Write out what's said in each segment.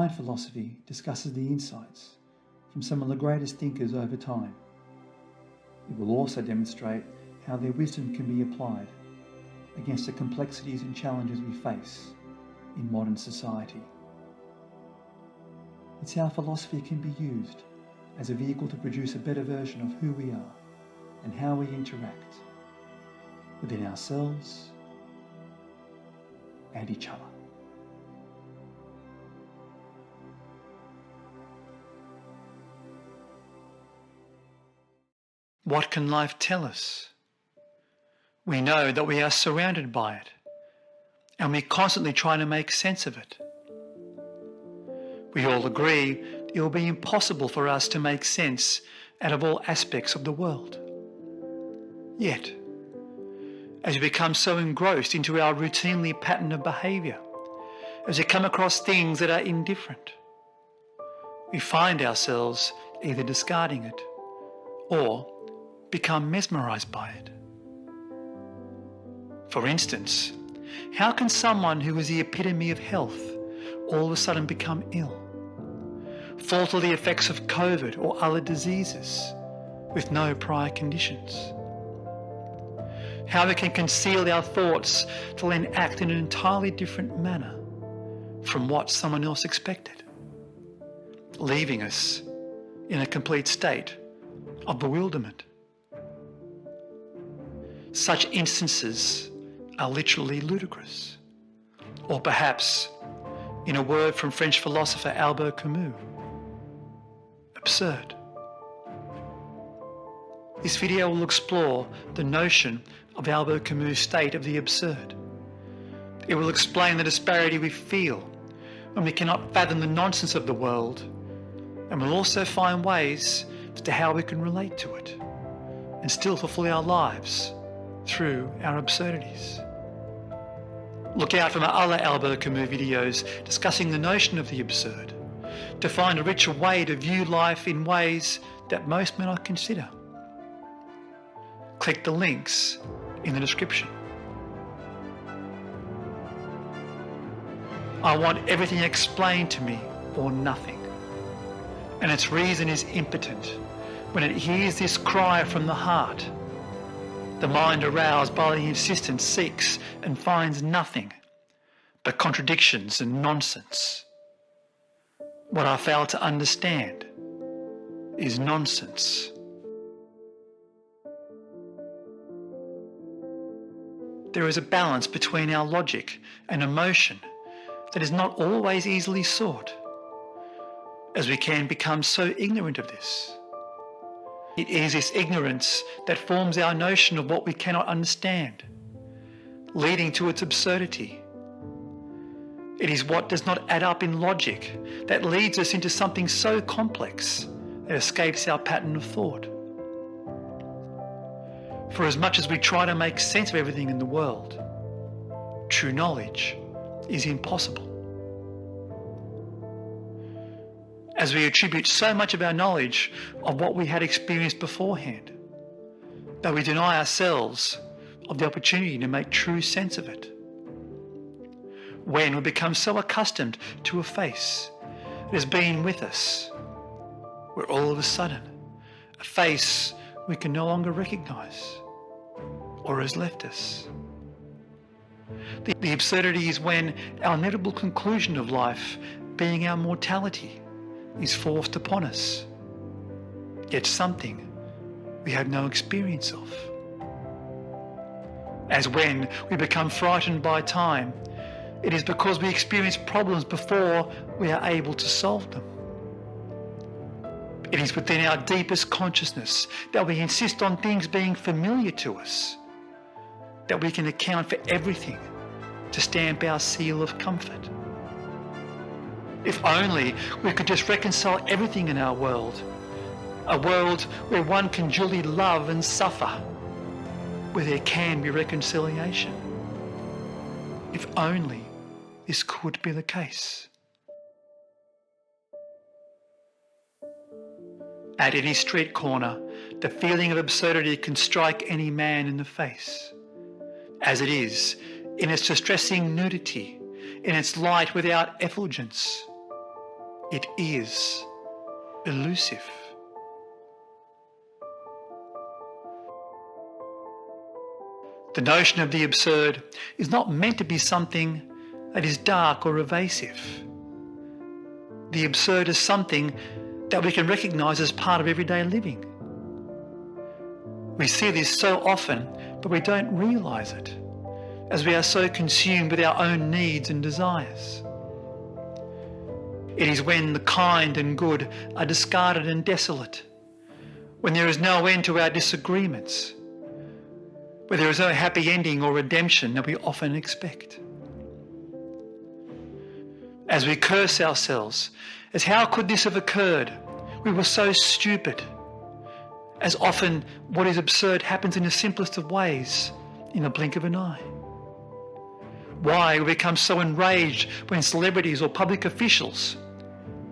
Philosophy discusses the insights from some of the greatest thinkers over time. It will also demonstrate how their wisdom can be applied against the complexities and challenges we face in modern society. It's how philosophy can be used as a vehicle to produce a better version of who we are and how we interact within ourselves and each other. What can life tell us? We know that we are surrounded by it, and we constantly try to make sense of it. We all agree it will be impossible for us to make sense out of all aspects of the world. Yet, as we become so engrossed into our routinely pattern of behaviour, as we come across things that are indifferent, we find ourselves either discarding it or become mesmerised by it. For instance, how can someone who is the epitome of health all of a sudden become ill, fall to the effects of COVID or other diseases with no prior conditions? How we can conceal our thoughts to then act in an entirely different manner from what someone else expected, leaving us in a complete state of bewilderment. Such instances are literally ludicrous, or perhaps, in a word from French philosopher Albert Camus, absurd. This video will explore the notion of Albert Camus' state of the absurd. It will explain the disparity we feel when we cannot fathom the nonsense of the world, and will also find ways as to how we can relate to it and still fulfil our lives through our absurdities. Look out for my other Albert Camus videos discussing the notion of the absurd, to find a richer way to view life in ways that most may not consider. Click the links in the description. I want everything explained to me or nothing, and its reason is impotent when it hears this cry from the heart. The mind aroused by the insistence seeks and finds nothing but contradictions and nonsense. What I fail to understand is nonsense. There is a balance between our logic and emotion that is not always easily sought, as we can become so ignorant of this. It is this ignorance that forms our notion of what we cannot understand, leading to its absurdity. It is what does not add up in logic that leads us into something so complex that escapes our pattern of thought. For as much as we try to make sense of everything in the world, true knowledge is impossible. As we attribute so much of our knowledge of what we had experienced beforehand, that we deny ourselves of the opportunity to make true sense of it. When we become so accustomed to a face that has been with us, where all of a sudden a face we can no longer recognise or has left us. The absurdity is when our inevitable conclusion of life, being our mortality, is forced upon us, yet something we had no experience of. As when we become frightened by time, it is because we experience problems before we are able to solve them. It is within our deepest consciousness that we insist on things being familiar to us, that we can account for everything to stamp our seal of comfort. If only we could just reconcile everything in our world, a world where one can duly love and suffer, where there can be reconciliation. If only this could be the case. At any street corner, the feeling of absurdity can strike any man in the face. As it is, in its distressing nudity, in its light without effulgence, It is elusive. The notion of the absurd is not meant to be something that is dark or evasive. The absurd is something that we can recognise as part of everyday living. We see this so often, but we don't realise it, as we are so consumed with our own needs and desires. It is when the kind and good are discarded and desolate, when there is no end to our disagreements, where there is no happy ending or redemption that we often expect. As we curse ourselves, as how could this have occurred? We were so stupid. As often what is absurd happens in the simplest of ways, in a blink of an eye. Why we become so enraged when celebrities or public officials,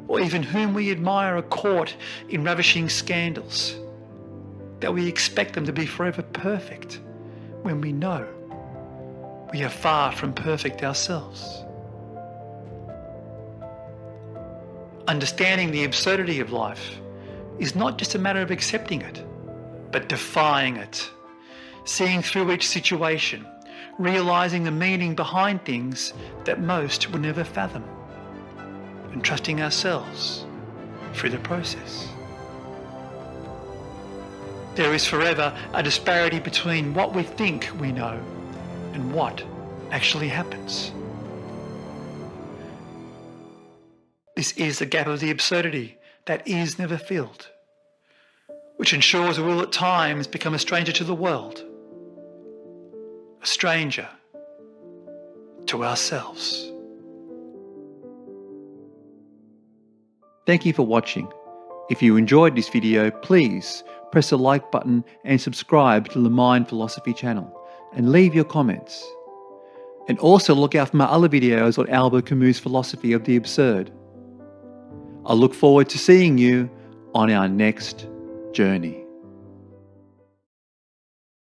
or even whom we admire, are caught in ravishing scandals, that we expect them to be forever perfect, when we know we are far from perfect ourselves. Understanding the absurdity of life is not just a matter of accepting it, but defying it, seeing through each situation, realising the meaning behind things that most would never fathom, and trusting ourselves through the process. There is forever a disparity between what we think we know and what actually happens. This is the gap of the absurdity that is never filled, which ensures we will at times become a stranger to the world, a stranger to ourselves. Thank you for watching. If you enjoyed this video, please press the like button and subscribe to the Mind Philosophy channel and leave your comments. And also look out for my other videos on Albert Camus' philosophy of the absurd. I look forward to seeing you on our next journey.